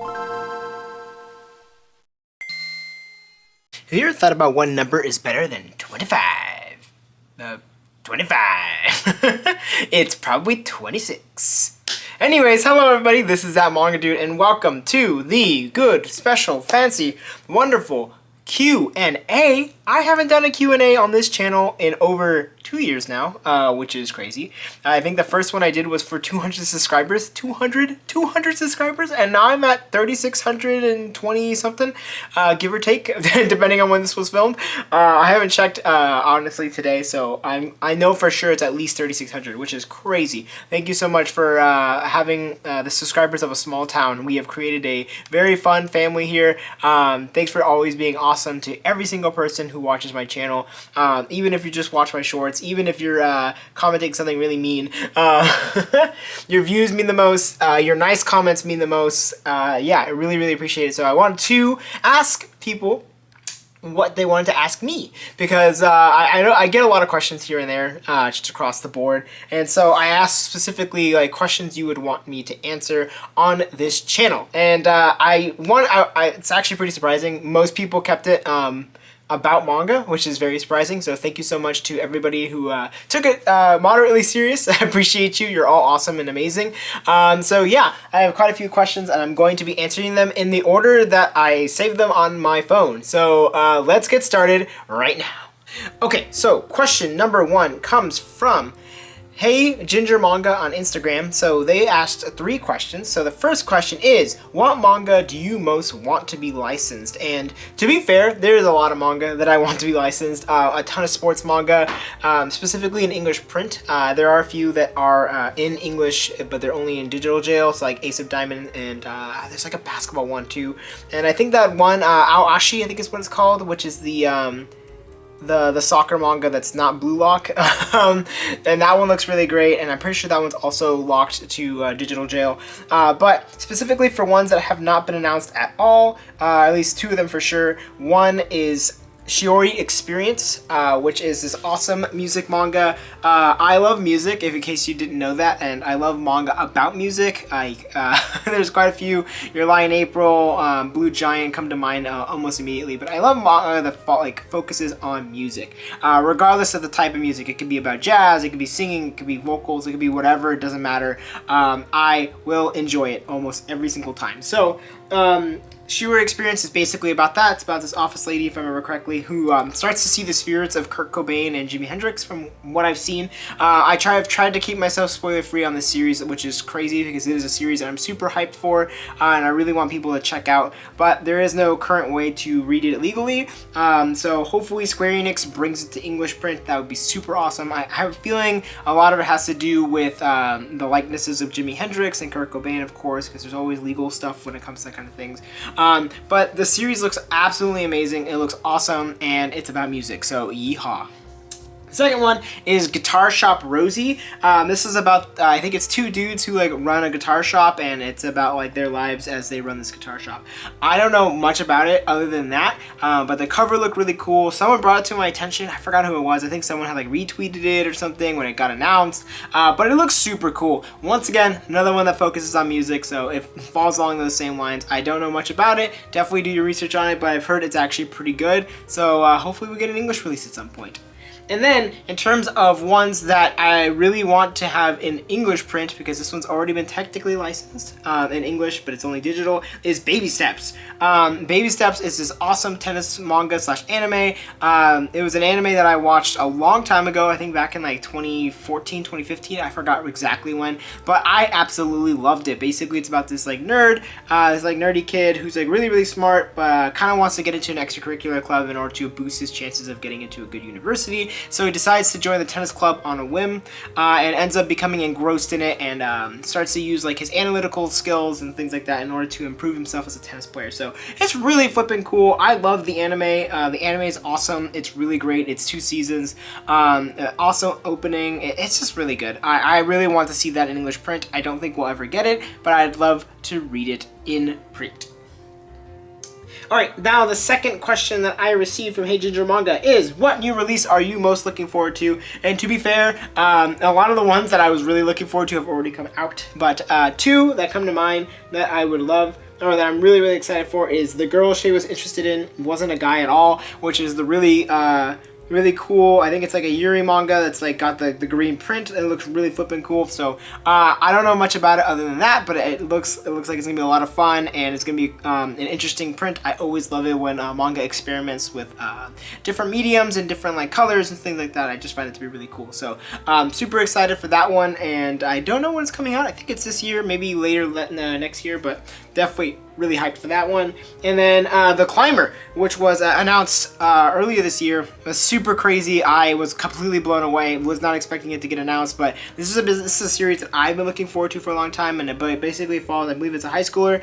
Have you ever thought about what number is better than 25? 25. It's probably 26. Anyways, hello everybody, this is That Manga Dude, and welcome to the good, special, fancy, wonderful Q&A. I haven't done a Q&A on this channel in over 2 years now, which is crazy. I think the first one I did was for 200 subscribers. 200 subscribers, and now I'm at 3,620 something, give or take, depending on when this was filmed. I haven't checked honestly today, so I know for sure it's at least 3,600, which is crazy. Thank you so much for having the subscribers of a small town. We have created a very fun family here. Thanks for always being awesome to every single person who watches my channel, even if you just watch my shorts, even if you're commenting something really mean. Your views mean the most, your nice comments mean the most. Yeah, I really appreciate it. So I want to ask people what they wanted to ask me, because I know I get a lot of questions here and there, just across the board, and so I asked specifically like questions you would want me to answer on this channel, and it's actually pretty surprising. Most people kept it about manga, which is very surprising, so thank you so much to everybody who took it moderately serious. I appreciate you. You're all awesome and amazing. So yeah, I have quite a few questions, and I'm going to be answering them in the order that I saved them on my phone. So let's get started right now. Okay, so question number 1 comes from Hey Ginger Manga on Instagram. So they asked 3 questions. So the first question is, what manga do you most want to be licensed? And to be fair, there's a lot of manga that I want to be licensed. A ton of sports manga, specifically in English print. There are a few that are in English, but they're only in digital jail. So like Ace of Diamond, and there's like a basketball one too. And I think that one, Aoashi, I think is what it's called, which is the soccer manga that's not Blue Lock, and that one looks really great, and I'm pretty sure that one's also locked to digital jail. But specifically for ones that have not been announced at all, at least 2 of them for sure. One is Shiori Experience, which is this awesome music manga. I love music, if in case you didn't know that, and I love manga about music. There's quite a few. Your Lie in April, Blue Giant come to mind almost immediately, but I love manga that focuses on music. Regardless of the type of music, it could be about jazz, it could be singing, it could be vocals, it could be whatever, it doesn't matter. I will enjoy it almost every single time. So, Shiori Experience is basically about that. It's about this office lady, if I remember correctly, who starts to see the spirits of Kurt Cobain and Jimi Hendrix from what I've seen. I've tried to keep myself spoiler-free on this series, which is crazy because it is a series that I'm super hyped for, and I really want people to check out, but there is no current way to read it legally, so hopefully Square Enix brings it to English print. That would be super awesome. I have a feeling a lot of it has to do with the likenesses of Jimi Hendrix and Kurt Cobain, of course, because there's always legal stuff when it comes to that kind of things. But the series looks absolutely amazing. It looks awesome, and it's about music, so yeehaw. The second one is Guitar Shop Rosie. This is about, I think it's 2 dudes who like run a guitar shop, and it's about like their lives as they run this guitar shop. I don't know much about it other than that, but the cover looked really cool. Someone brought it to my attention. I forgot who it was. I think someone had like retweeted it or something when it got announced, but it looks super cool. Once again, another one that focuses on music, so it falls along those same lines. I don't know much about it. Definitely do your research on it, but I've heard it's actually pretty good, so hopefully we get an English release at some point. And then, in terms of ones that I really want to have in English print, because this one's already been technically licensed in English, but it's only digital, is Baby Steps. Baby Steps is this awesome tennis manga / anime. It was an anime that I watched a long time ago, I think back in like 2014, 2015, I forgot exactly when, but I absolutely loved it. Basically, it's about this like nerd, this like nerdy kid who's like really smart, but kind of wants to get into an extracurricular club in order to boost his chances of getting into a good university. So he decides to join the tennis club on a whim, and ends up becoming engrossed in it, and starts to use like his analytical skills and things like that in order to improve himself as a tennis player. So it's really flipping cool. I love the anime. The anime is awesome. It's really great. It's 2 seasons. Also opening. It's just really good. I really want to see that in English print. I don't think we'll ever get it, but I'd love to read it in print. Alright, now the second question that I received from Hey Ginger Manga is, what new release are you most looking forward to? And to be fair, a lot of the ones that I was really looking forward to have already come out, but 2 that come to mind that I would love or that I'm really excited for, is the girl she was interested in wasn't a guy at all, which is the really cool. I think it's like a Yuri manga that's like got the green print. It looks really flippin' cool. So I don't know much about it other than that, but it looks like it's gonna be a lot of fun, and it's gonna be an interesting print. I always love it when manga experiments with different mediums and different like colors and things like that. I just find it to be really cool. So super excited for that one, and I don't know when it's coming out. I think it's this year, maybe later next year, but definitely really hyped for that one. And then The Climber, which was announced earlier this year, was super crazy. I was completely blown away. Was not expecting it to get announced, but this is a series that I've been looking forward to for a long time, and it basically follows, I believe it's a high schooler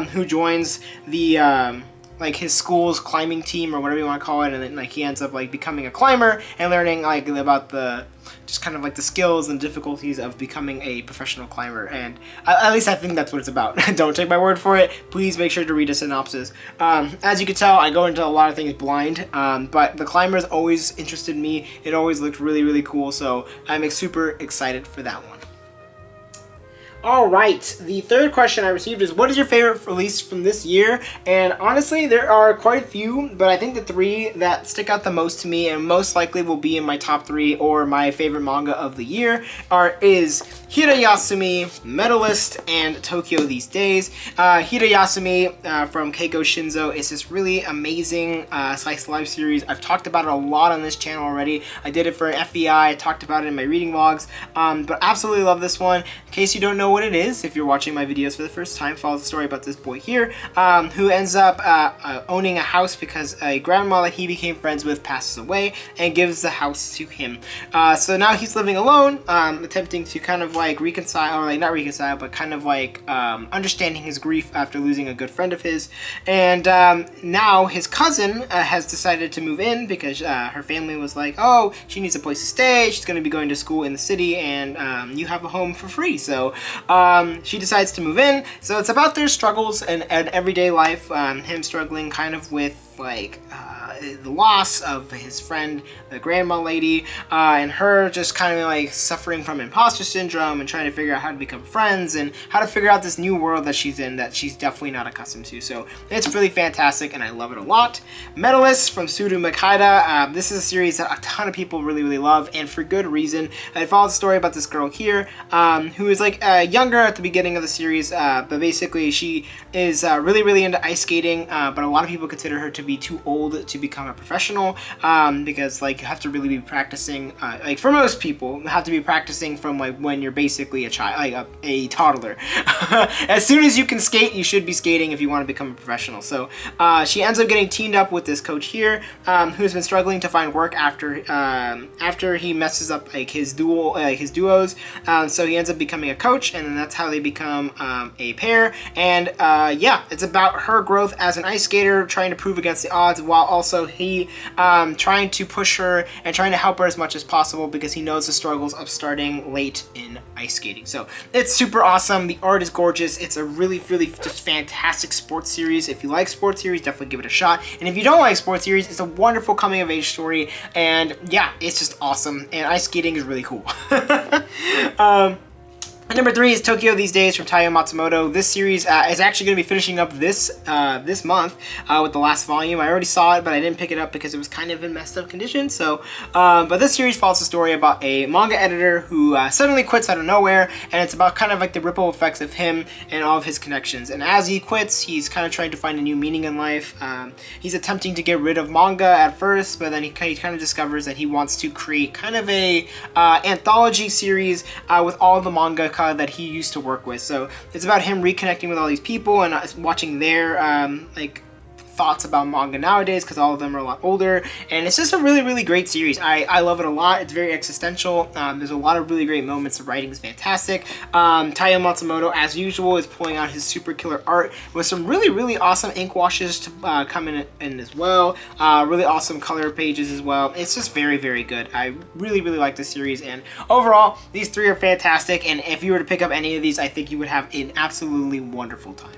who joins the like his school's climbing team or whatever you want to call it, and then like he ends up like becoming a climber and learning like about the just kind of like the skills and difficulties of becoming a professional climber. And at least I think that's what it's about. Don't take my word for it. Please make sure to read a synopsis. As you can tell, I go into a lot of things blind, but The Climber's always interested me. It always looked really cool, so I'm super excited for that one. Alright, the third question I received is, what is your favorite release from this year? And honestly, there are quite a few, but I think the three that stick out the most to me and most likely will be in my top three or my favorite manga of the year is Hirayasumi, Medalist, and Tokyo These Days. Hirayasumi from Keiko Shinzo is this really amazing slice of life series. I've talked about it a lot on this channel already. I did it for FEI, I talked about it in my reading vlogs, but absolutely love this one. In case you don't know what it is, if you're watching my videos for the first time, follow the story about this boy here, who ends up owning a house because a grandma that he became friends with passes away and gives the house to him. So now he's living alone, attempting to kind of like reconcile, or like not reconcile, but kind of like understanding his grief after losing a good friend of his. And now his cousin has decided to move in because her family was like, oh, she needs a place to stay, she's going to be going to school in the city, and you have a home for free. So she decides to move in. So it's about their struggles and everyday life, him struggling kind of with like the loss of his friend, the grandma lady, and her just kind of like suffering from imposter syndrome and trying to figure out how to become friends and how to figure out this new world that she's in that she's definitely not accustomed to. So it's really fantastic and I love it a lot. Medalist from Suru Makeda. This is a series that a ton of people really love, and for good reason. I follows the story about this girl here who is like younger at the beginning of the series, but basically she is really into ice skating, but a lot of people consider her to be too old to become a professional, because like you have to really be practicing, like for most people, you have to be practicing from like when you're basically a child, like a toddler. As soon as you can skate, you should be skating if you want to become a professional. So she ends up getting teamed up with this coach here, who's been struggling to find work after he messes up like his duos. So he ends up becoming a coach, and then that's how they become a pair. And yeah, it's about her growth as an ice skater, trying to prove against the odds, while also he trying to push her and trying to help her as much as possible because he knows the struggles of starting late in ice skating. So it's super awesome. The art is gorgeous. It's a really just fantastic sports series. If you like sports series, definitely give it a shot. And if you don't like sports series, it's a wonderful coming of age story. And yeah, it's just awesome. And ice skating is really cool. Number 3 is Tokyo These Days from Taiyo Matsumoto. This series is actually going to be finishing up this month with the last volume. I already saw it, but I didn't pick it up because it was kind of in messed up condition. So, but this series follows the story about a manga editor who suddenly quits out of nowhere, and it's about kind of like the ripple effects of him and all of his connections. And as he quits, he's kind of trying to find a new meaning in life. He's attempting to get rid of manga at first, but then he kind of discovers that he wants to create kind of a anthology series with all the manga that he used to work with. So it's about him reconnecting with all these people and watching their like thoughts about manga nowadays, because all of them are a lot older, and it's just a really great series. I love it a lot. It's very existential. There's a lot of really great moments. The writing is fantastic. Taiyo Matsumoto, as usual, is pulling out his super killer art with some really awesome ink washes to come in as well. Really awesome color pages as well. It's just very good. I really like this series, and overall, these three are fantastic, and if you were to pick up any of these, I think you would have an absolutely wonderful time.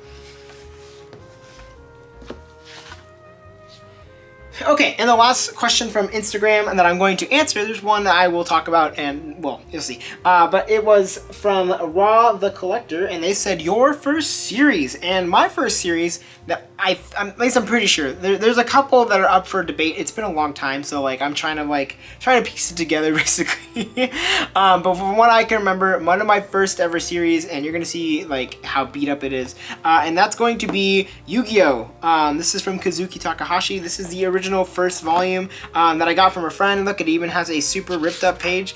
Okay, and the last question from Instagram and that I'm going to answer, there's one that I will talk about, and, well, you'll see. But it was from Raw the Collector, and they said, your first series. And my first series, that at least I'm pretty sure, there's a couple that are up for debate. It's been a long time, so, like, I'm trying to piece it together, basically. But from what I can remember, one of my first ever series, and you're going to see, like, how beat up it is, and that's going to be Yu-Gi-Oh! This is from Kazuki Takahashi. This is the original first volume that I got from a friend. Look, it even has a super ripped up page.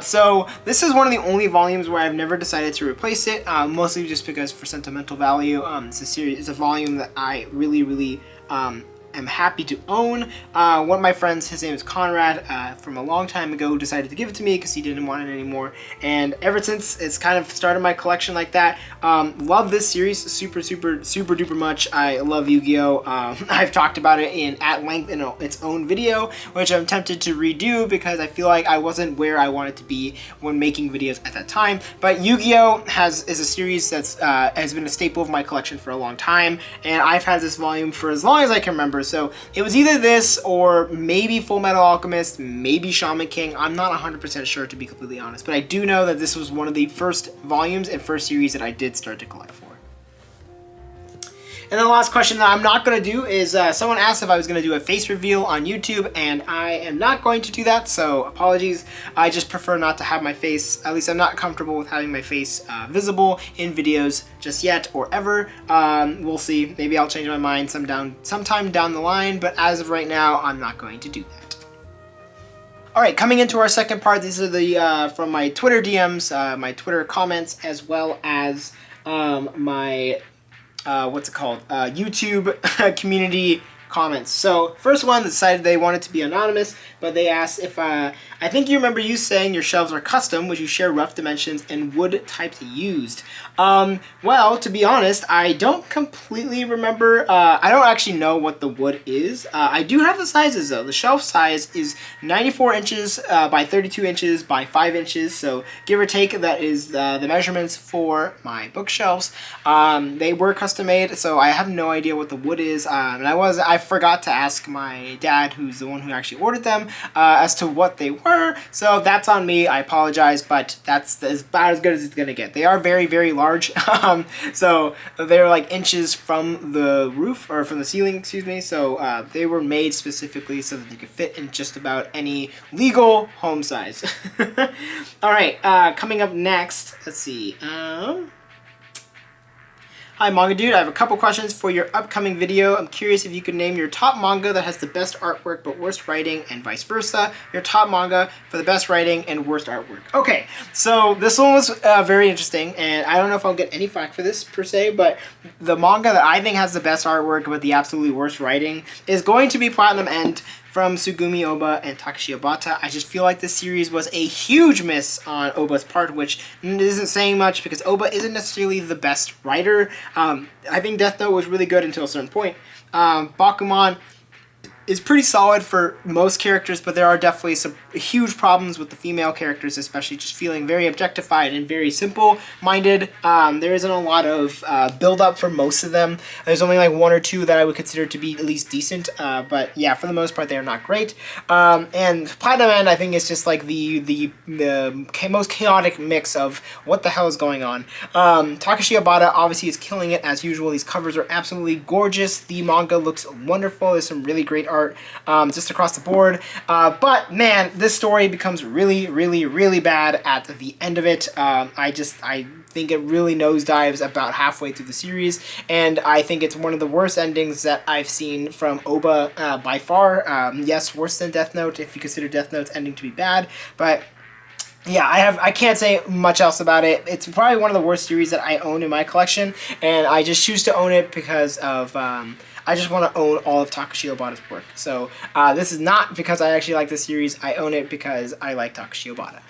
So this is one of the only volumes where I've never decided to replace it, mostly just because for sentimental value. It's a volume that I really am happy to own. One of my friends, his name is Conrad, from a long time ago, decided to give it to me because he didn't want it anymore. And ever since, it's kind of started my collection like that. Love this series super duper much. I love Yu-Gi-Oh! I've talked about it at length in its own video, which I'm tempted to redo because I feel like I wasn't where I wanted to be when making videos at that time. But Yu-Gi-Oh! is a series that's has been a staple of my collection for a long time, and I've had this volume for as long as I can remember. So it was either this or maybe Full Metal Alchemist, maybe Shaman King. I'm not 100% sure, to be completely honest, but I do know that this was one of the first volumes and first series that I did start to collect for. And then the last question that I'm not going to do is someone asked if I was going to do a face reveal on YouTube, and I am not going to do that, so apologies. I just prefer not to have my face, at least I'm not comfortable with having my face visible in videos just yet or ever. We'll see. Maybe I'll change my mind sometime down the line, but as of right now, I'm not going to do that. Alright, coming into our second part, these are the from my Twitter DMs, my Twitter comments, as well as my YouTube community comments. So first one decided they wanted to be anonymous, but they asked if I think you remember you saying your shelves are custom. Would you share rough dimensions and wood types used? Well, to be honest, I don't completely remember. I don't actually know what the wood is. I do have the sizes though. The shelf size is 94 inches by 32 inches by 5 inches. So give or take, that is the measurements for my bookshelves. They were custom made, so I have no idea what the wood is. And I forgot to ask my dad, who's the one who actually ordered them, as to what they were. So that's on me. I apologize, but that's about as good as it's gonna get. They are very large. So they're like inches from the roof, or from the ceiling, excuse me. So they were made specifically so that they could fit in just about any legal home size. All right, coming up next, let's see. Hi Manga Dude, I have a couple questions for your upcoming video. I'm curious if you could name your top manga that has the best artwork but worst writing, and vice versa. Your top manga for the best writing and worst artwork. Okay, so this one was very interesting, and I don't know if I'll get any flack for this per se, but the manga that I think has the best artwork but the absolutely worst writing is going to be Platinum End from Sugumi Oba and Takashi Obata. I just feel like this series was a huge miss on Oba's part, which isn't saying much because Oba isn't necessarily the best writer. I think Death Note was really good until a certain point. Bakuman is pretty solid for most characters, but there are definitely some huge problems with the female characters, especially just feeling very objectified and very simple-minded. There isn't a lot of build-up for most of them. There's only like one or two that I would consider to be at least decent, but yeah, for the most part, they are not great. And Platinum End, I think, is just like the most chaotic mix of what the hell is going on. Takashi Obata obviously is killing it as usual. These covers are absolutely gorgeous. The manga looks wonderful. There's some really great art just across the board, but man, this story becomes really bad at the end of it. I think it really nosedives about halfway through the series, and I think it's one of the worst endings that I've seen from Oba by far. Yes, worse than Death Note if you consider Death Note's ending to be bad, but yeah, I can't say much else about it. It's probably one of the worst series that I own in my collection, and I just choose to own it because of I just want to own all of Takashi Obata's work. So this is not because I actually like this series. I own it because I like Takashi Obata.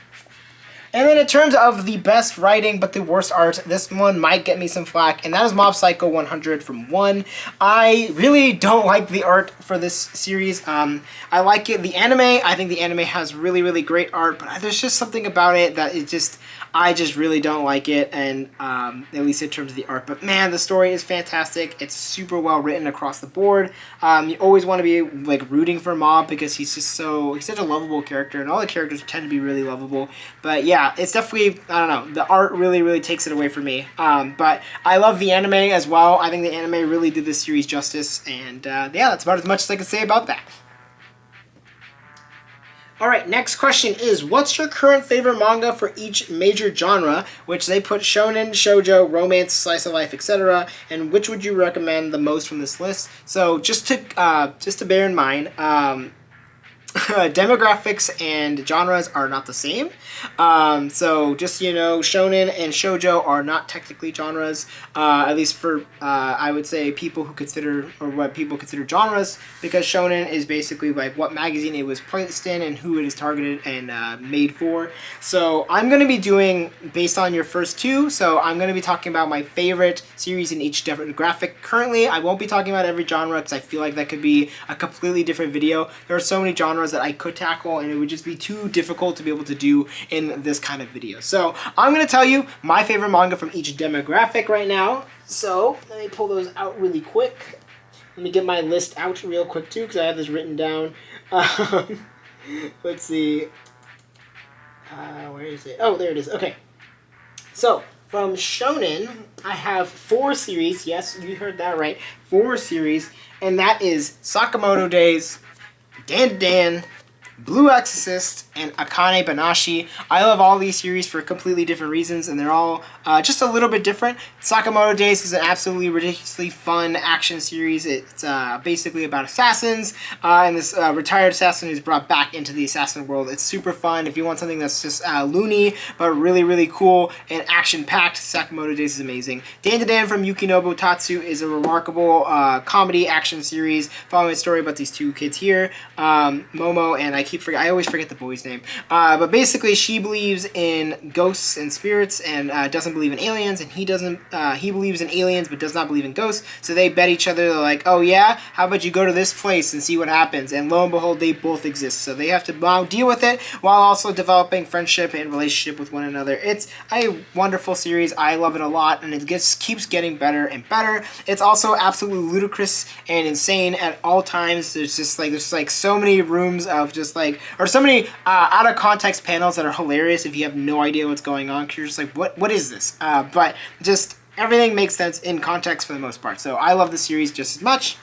And then in terms of the best writing but the worst art, this one might get me some flack, and that is Mob Psycho 100 from 1. I really don't like the art for this series. I like it. The anime, I think the anime has really great art, but there's just something about it that it just, I just really don't like it, and at least in terms of the art. But man, the story is fantastic. It's super well written across the board. You always want to be like rooting for Mob because he's such a lovable character, and all the characters tend to be really lovable. But yeah, it's definitely, I don't know, the art really takes it away from me. But I love the anime as well. I think the anime really did this series justice, and yeah, that's about as much as I can say about that. Alright, next question is, what's your current favorite manga for each major genre, which they put shonen, shoujo, romance, slice of life, etc., and which would you recommend the most from this list? So just to bear in mind, demographics and genres are not the same. So just, shonen and shoujo are not technically genres, at least for, I would say, people who consider, or what people consider genres, because shonen is basically like what magazine it was placed in and who it is targeted and made for. So I'm going to be doing, based on your first two, so I'm going to be talking about my favorite series in each demographic. Currently, I won't be talking about every genre because I feel like that could be a completely different video. There are so many genres that I could tackle, and it would just be too difficult to be able to do in this kind of video. So I'm going to tell you my favorite manga from each demographic right now. So let me pull those out really quick. Let me get my list out real quick too, because I have this written down. Let's see. Where is it? Oh, there it is. Okay. So from shonen, I have 4 series. Yes, you heard that right. 4 series, and that is Sakamoto Days, Dan Dan, Blue Exorcist, and Akane Banashi. I love all these series for completely different reasons, and they're all just a little bit different. Sakamoto Days is an absolutely ridiculously fun action series. It's basically about assassins, and this retired assassin is brought back into the assassin world. It's super fun. If you want something that's just loony, but really cool and action-packed, Sakamoto Days is amazing. Dan Dan from Yukinobu Tatsu is a remarkable comedy action series following a story about these 2 kids here, Momo, and I always forget the boy's name. But basically, she believes in ghosts and spirits and doesn't believe in aliens, and he doesn't. He believes in aliens but does not believe in ghosts. So they bet each other. They're like, "Oh yeah, how about you go to this place and see what happens?" And lo and behold, they both exist. So they have to now deal with it while also developing friendship and relationship with one another. It's a wonderful series. I love it a lot, and it keeps getting better and better. It's also absolutely ludicrous and insane at all times. There's so many rooms of or so many out of context panels that are hilarious if you have no idea what's going on, because you're just like, what is this? But just everything makes sense in context for the most part. So I love the series just as much.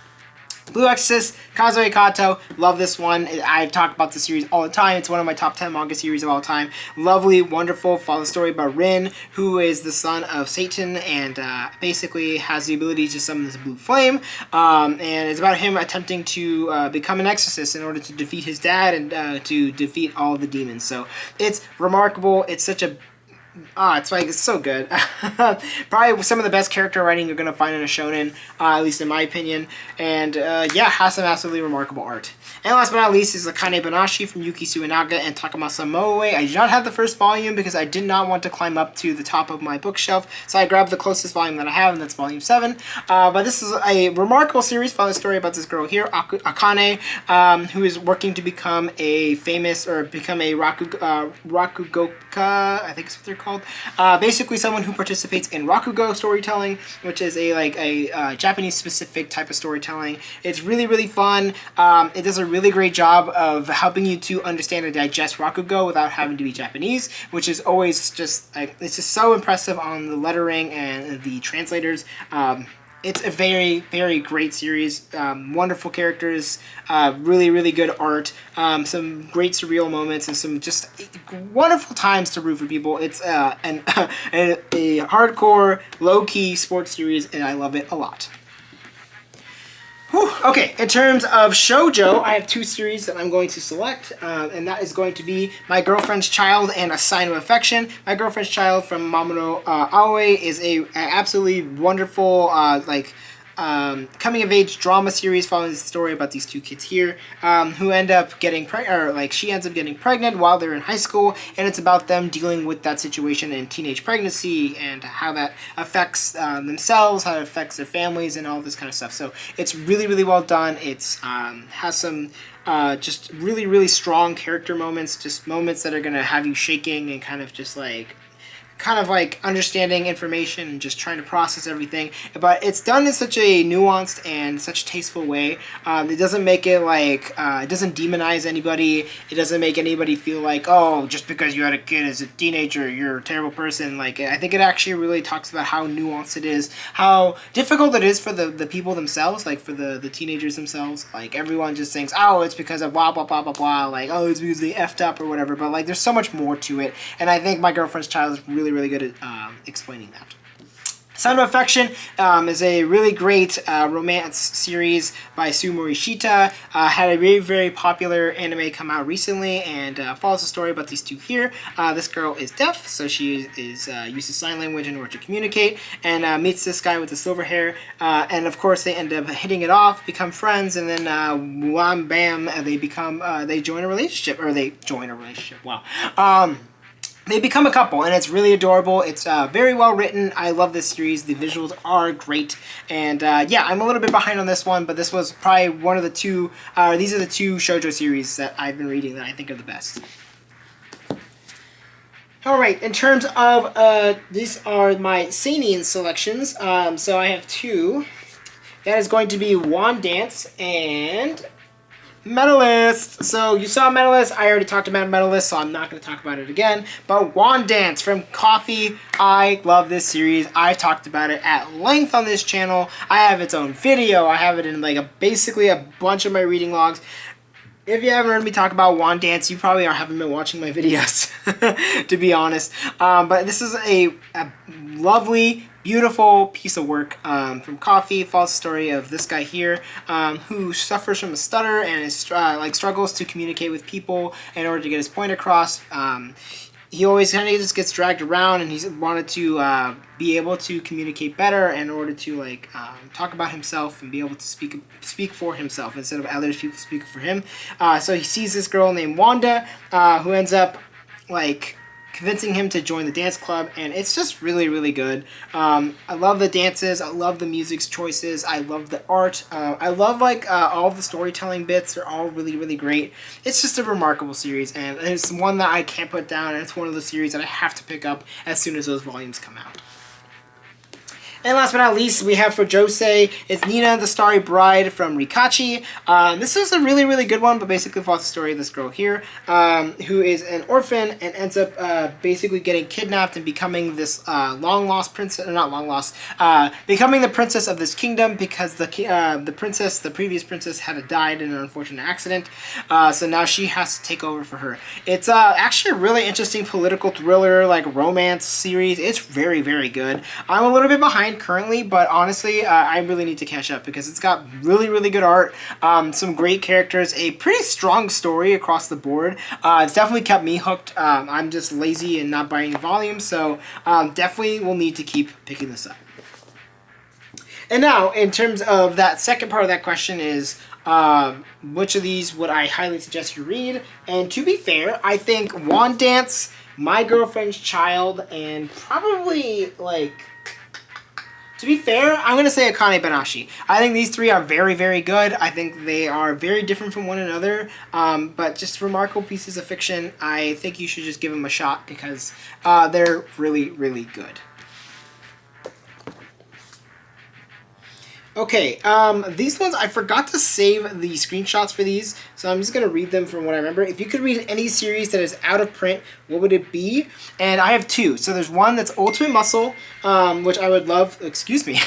Blue Exorcist, Kazue Kato, love this one. I talk about the series all the time. It's one of my top 10 manga series of all time. Lovely, wonderful, follow the story about Rin, who is the son of Satan and basically has the ability to summon this blue flame. And it's about him attempting to become an exorcist in order to defeat his dad and to defeat all the demons. So it's remarkable. It's such a it's so good. Probably some of the best character writing you're going to find in a shonen, at least in my opinion. And yeah, has some absolutely remarkable art. And last but not least is Akane Banashi from Yuki Suenaga and Takamasa Moe. I do not have the first volume because I did not want to climb up to the top of my bookshelf, so I grabbed the closest volume that I have, and that's volume 7. But this is a remarkable series following a story about this girl here, Akane, who is working to become a famous, or become a Rakugoka, I think is what they're called. Basically someone who participates in Rakugo storytelling, which is a Japanese specific type of storytelling. It's really fun. It does a really great job of helping you to understand and digest Rakugo without having to be Japanese, which is always just, it's just so impressive on the lettering and the translators. It's a very great series. Wonderful characters, really good art, some great surreal moments, and some just wonderful times to root for people. It's a hardcore, low-key sports series, and I love it a lot. Whew. Okay, in terms of shoujo, I have 2 series that I'm going to select, and that is going to be My Girlfriend's Child and A Sign of Affection. My Girlfriend's Child from Mamoru Aoi is a absolutely wonderful, coming-of-age drama series following the story about these 2 kids here, who end up getting she ends up getting pregnant while they're in high school, and it's about them dealing with that situation in teenage pregnancy and how that affects themselves, how it affects their families, and all this kind of stuff. So it's really well done. It's has some just really strong character moments, just moments that are gonna have you shaking and kind of just kind of like understanding information and just trying to process everything, but it's done in such a nuanced and such a tasteful way. It doesn't make it like, it doesn't demonize anybody. It doesn't make anybody feel like, oh, just because you had a kid as a teenager, you're a terrible person. Like, I think it actually really talks about how nuanced it is, how difficult it is for the people themselves, like for the teenagers themselves. Like, everyone just thinks, oh, it's because of blah, blah, blah, blah, blah, like, oh, it's because they effed up or whatever, but like, there's so much more to it, and I think My Girlfriend's Child is really, really good at explaining that. Sound of Affection is a really great romance series by Sue Morishita. Had a very, very popular anime come out recently, and follows the story about these two here. This girl is deaf, so she uses sign language in order to communicate, and meets this guy with the silver hair, and of course they end up hitting it off, become friends, and then wham bam, they join a relationship. Wow. They become a couple, and it's really adorable. It's very well written. I love this series. The visuals are great, and yeah, I'm a little bit behind on this one, but this was probably one of the two. These are the two shoujo series that I've been reading that I think are the best. All right, in terms of these are my seinen selections. So I have two. That is going to be Wand Dance and Medalist. So you saw Medalist. I already talked about Medalist, so I'm not going to talk about it again. But Wand Dance from Coffee. I love this series. I've talked about it at length on this channel. I have its own video. I have it in like basically a bunch of my reading logs. If you haven't heard me talk about Wand Dance, you probably haven't been watching my videos, to be honest. But this is a lovely, beautiful piece of work from Coffee. Follows the story of this guy here who suffers from a stutter and is struggles to communicate with people in order to get his point across. He always kind of just gets dragged around, and he's wanted to be able to communicate better in order to talk about himself and be able to speak for himself instead of other people speaking for him. So he sees this girl named Wanda who ends up convincing him to join the dance club, and it's just really, really good. I love the dances. I love the music's choices. I love the art. I love all the storytelling bits. They're all really, really great. It's just a remarkable series, and it's one that I can't put down, and it's one of the series that I have to pick up as soon as those volumes come out. And last but not least, we have for Josei, it's Nina the Starry Bride from Rikachi. This is a really, really good one, but basically follows the story of this girl here, who is an orphan and ends up basically getting kidnapped and becoming this long-lost princess, becoming the princess of this kingdom because the previous princess had died in an unfortunate accident. So now she has to take over for her. It's actually a really interesting political thriller, romance series. It's very, very good. I'm a little bit behind currently, but honestly I really need to catch up because it's got really, really good art, some great characters, a pretty strong story across the board. It's definitely kept me hooked. I'm just lazy and not buying volumes, so definitely will need to keep picking this up. And now, in terms of that second part of that question is, which of these would I highly suggest you read? And to be fair, I think Wand Dance, My Girlfriend's Child, and probably to be fair, I'm going to say Akane Banashi. I think these three are very, very good. I think they are very different from one another, but just remarkable pieces of fiction. I think you should just give them a shot because they're really, really good. Okay, these ones, I forgot to save the screenshots for these, so I'm just going to read them from what I remember. If you could read any series that is out of print, what would it be? And I have two. So there's one that's Ultimate Muscle, which I would love, excuse me,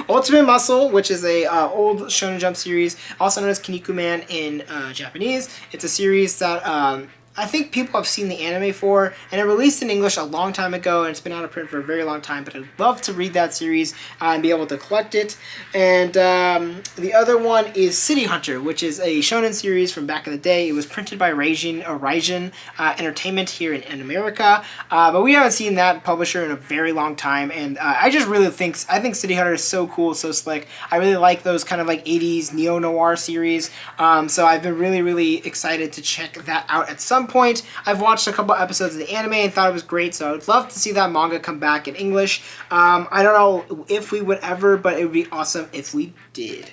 Ultimate Muscle, which is a old Shonen Jump series, also known as Kinnikuman in Japanese. It's a series that I think people have seen the anime for, and it released in English a long time ago, and it's been out of print for a very long time, but I'd love to read that series and be able to collect it. And the other one is City Hunter, which is a shonen series from back in the day. It was printed by Raijin Entertainment here in America, but we haven't seen that publisher in a very long time, and I just really think City Hunter is so cool, so slick. I really like those kind of 80s neo-noir series, so I've been really, really excited to check that out at some point. I've watched a couple episodes of the anime and thought it was great, so I would love to see that manga come back in English. I don't know if we would ever, but it would be awesome if we did.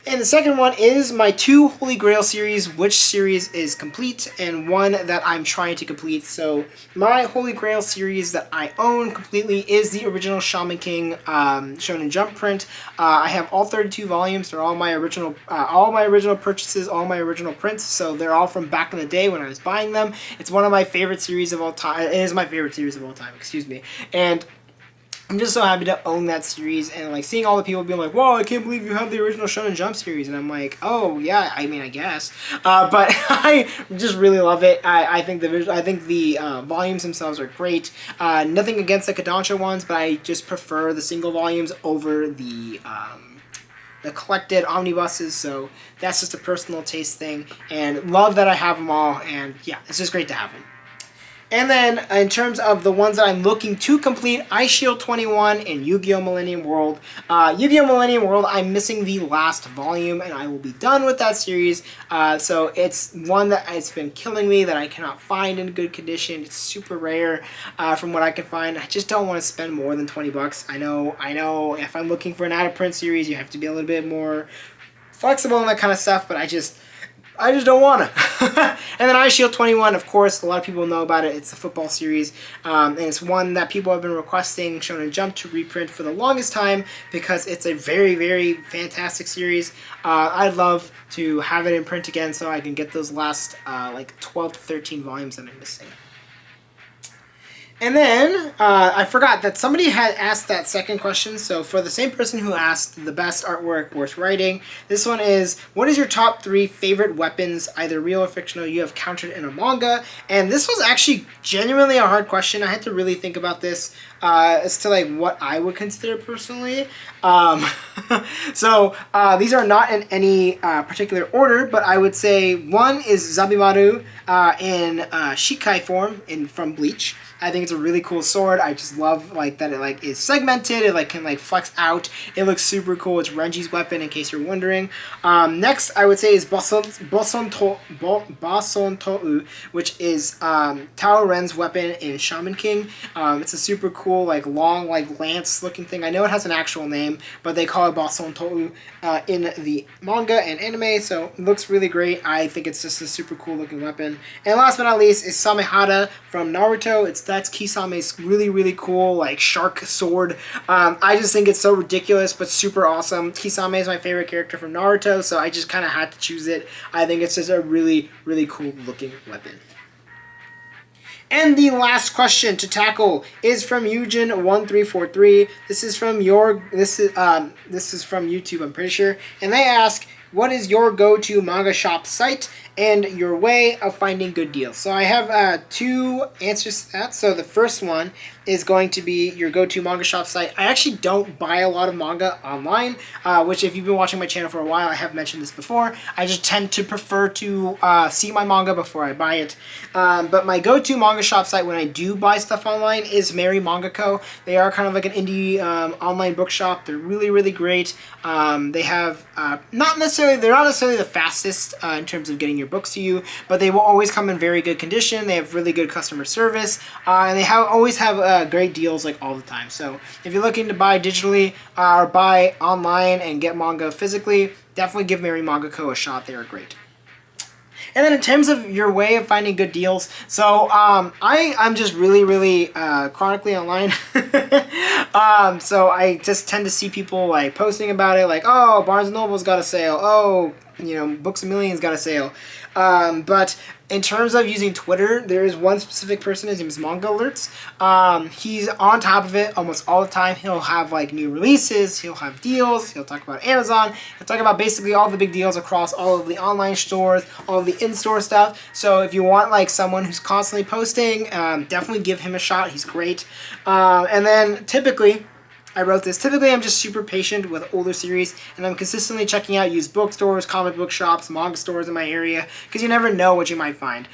And the second one is my 2 Holy Grail series, which series is complete, and one that I'm trying to complete. So my Holy Grail series that I own completely is the original Shaman King Shonen Jump print. I have all 32 volumes. They're all my original purchases, all my original prints. So they're all from back in the day when I was buying them. It's one of my favorite series of all time. It is my favorite series of all time, excuse me. And I'm just so happy to own that series, and like seeing all the people being like, "Wow, I can't believe you have the original Shonen Jump series," and I'm like, "Oh yeah, I mean, I guess," but I just really love it. I think the volumes themselves are great. Nothing against the Kodansha ones, but I just prefer the single volumes over the collected omnibuses. So that's just a personal taste thing, and love that I have them all. And yeah, it's just great to have them. And then, in terms of the ones that I'm looking to complete, Ice Shield 21 and Yu-Gi-Oh! Millennium World. Yu-Gi-Oh! Millennium World, I'm missing the last volume, and I will be done with that series. So it's one that it's been killing me that I cannot find in good condition. It's super rare from what I can find. I just don't want to spend more than 20 bucks. I know, if I'm looking for an out-of-print series, you have to be a little bit more flexible and that kind of stuff, but I just don't want to. And then Ice Shield 21, of course, a lot of people know about it. It's the football series, and it's one that people have been requesting Shonen Jump to reprint for the longest time because it's a very, very fantastic series. I'd love to have it in print again so I can get those last like 12 to 13 volumes that I'm missing. And then, I forgot that somebody had asked that second question, so for the same person who asked the best artwork worth writing, this one is, what is your top 3 favorite weapons, either real or fictional, you have countered in a manga? And this was actually genuinely a hard question. I had to really think about this as to like what I would consider personally. So, these are not in any particular order, but I would say one is Zabimaru in Shikai form from Bleach. I think it's a really cool sword. I just love like that it like is segmented. It like can like flex out. It looks super cool. It's Renji's weapon, in case you're wondering. Next, I would say is Basontou, which is Tao Ren's weapon in Shaman King. It's a super cool like long like lance looking thing. I know it has an actual name, but they call it Basontou in the manga and anime. So it looks really great. I think it's just a super cool looking weapon. And last but not least is Samehada from Naruto. That's Kisame's really, really cool, like, shark sword. I just think it's so ridiculous, but super awesome. Kisame is my favorite character from Naruto, so I just kind of had to choose it. I think it's just a really, really cool looking weapon. And the last question to tackle is from Eugen1343. This is from YouTube, I'm pretty sure. And they ask, what is your go-to manga shop site and your way of finding good deals? So I have 2 answers to that. So the first one is going to be your go-to manga shop site. I actually don't buy a lot of manga online, which if you've been watching my channel for a while, I have mentioned this before. I just tend to prefer to see my manga before I buy it. But my go-to manga shop site when I do buy stuff online is Mary Manga Co. They are kind of like an indie online bookshop. They're really, really great. They have they're not necessarily the fastest in terms of getting your books to you, but they will always come in very good condition. They have really good customer service, and they always have great deals like all the time. So if you're looking to buy digitally or buy online and get manga physically, definitely give Mary Manga Co. a shot. They are great. And then in terms of your way of finding good deals, so I'm just really, really chronically online. So I just tend to see people like posting about it, like, oh, Barnes & Noble's got a sale. Oh, you know, Books A Million's got a sale. But in terms of using Twitter, there is one specific person, his name is Manga Alerts. He's on top of it almost all the time. He'll have like new releases, he'll have deals, he'll talk about Amazon, he'll talk about basically all the big deals across all of the online stores, all of the in-store stuff. So if you want like someone who's constantly posting, definitely give him a shot. He's great. And then typically, I wrote this. Typically, I'm just super patient with older series, and I'm consistently checking out used bookstores, comic book shops, manga stores in my area, because you never know what you might find.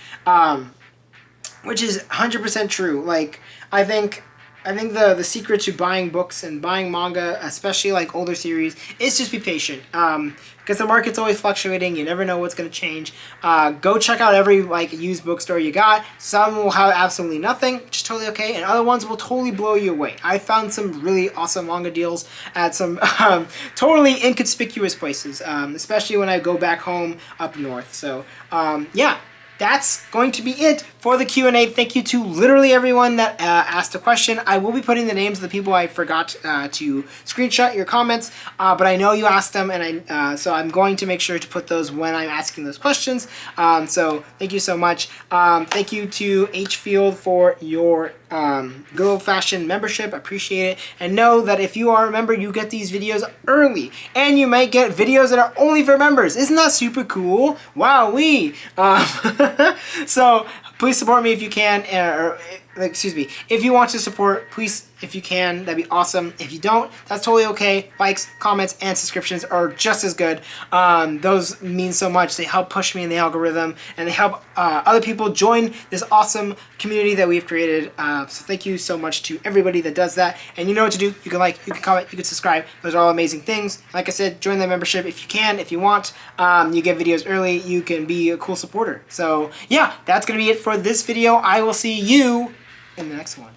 Which is 100% true. Like, I think I think the secret to buying books and buying manga, especially like older series, is just be patient. Because the market's always fluctuating. You never know what's going to change. Go check out every like used bookstore you got. Some will have absolutely nothing, which is totally okay, and other ones will totally blow you away. I found some really awesome manga deals at some totally inconspicuous places, especially when I go back home up north. So yeah. That's going to be it for the Q&A. Thank you to literally everyone that asked a question. I will be putting the names of the people I forgot to screenshot your comments, but I know you asked them, and so I'm going to make sure to put those when I'm asking those questions. So thank you so much. Thank you to H-Field for your good old-fashioned membership. I appreciate it. And know that if you are a member, you get these videos early, and you might get videos that are only for members. Isn't that super cool? Wowee! So please support me if you can, excuse me, if you want to support, please, if you can, that'd be awesome. If you don't, that's totally okay. Likes, comments, and subscriptions are just as good. Those mean so much. They help push me in the algorithm, and they help other people join this awesome community that we've created. So thank you so much to everybody that does that. And you know what to do. You can like, you can comment, you can subscribe. Those are all amazing things. Like I said, join the membership if you can, if you want. You get videos early. You can be a cool supporter. So yeah, that's going to be it for this video. I will see you in the next one.